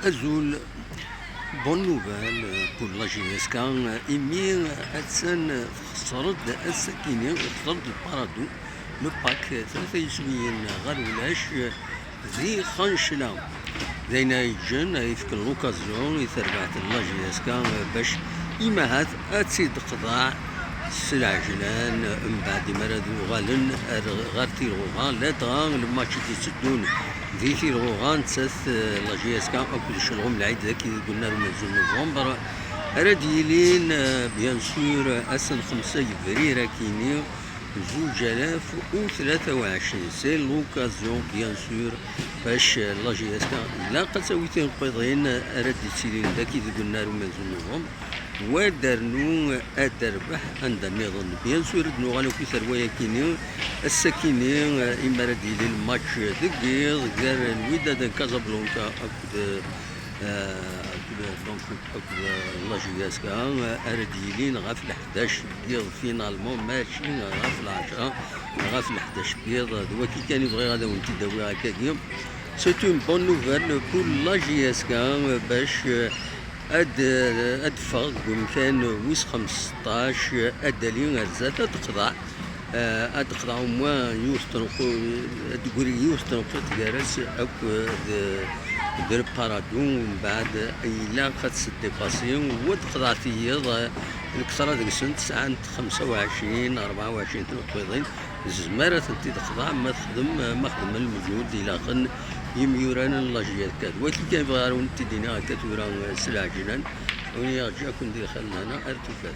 Azul, bonne nouvelle pour la GSK. Emir Hassan خسرت السكينة وخسرت البارادو الباك 23 غالولاش ذي خنشلا زينا يجن يفك لوكازيون يتربعت لا GSK باش إماهات أتسيد قضاع السلعجلان من بعد مرض غالن غارتي الغوغان لا تغان الماتش تيسدون ذي في الغوغان تسث لا GSK أكل شلغم العيد ذاك قلنا له مازال نوفمبر راديلين بيان سور أسن 5 فبراير كيني 2023 سي لوكازيون بيان سور باش لا GSK لا قد سويتين قيضين رادي تسيلين ذاك قلنا له مازال نوفمبر ودرنو أدربح عند النظام بيان سور دنو غالو في ثروية كيني السكيني إما ديال الماتش دقيق غير الوداد كازابلانكا أكد لا GSK أرديلين غاف 11 بيض فينالمون ماشي غاف 10 غاف 11 بيض دواكي كان يبغي غادا ونتي داوي هكاكيا سي اون بون نوفيل بور لا GSK باش اد فاغ كان ويس 15 ادالين هزات تقضع ادقضع موان يوستنقو تقولي يوستنقو تجارس اكو دير بارادو ومن بعد إلا قد ديباسيون وتقضع تيض الكثرة ديك السن 25 24 تنقيضين زمارة تنتي تقضع ما خدم المجهود إلا خن يميوران لا GSK ولكن كان بغارون تدينا كتورا سلع جنان وني جاكم ديال خلنا ارتفات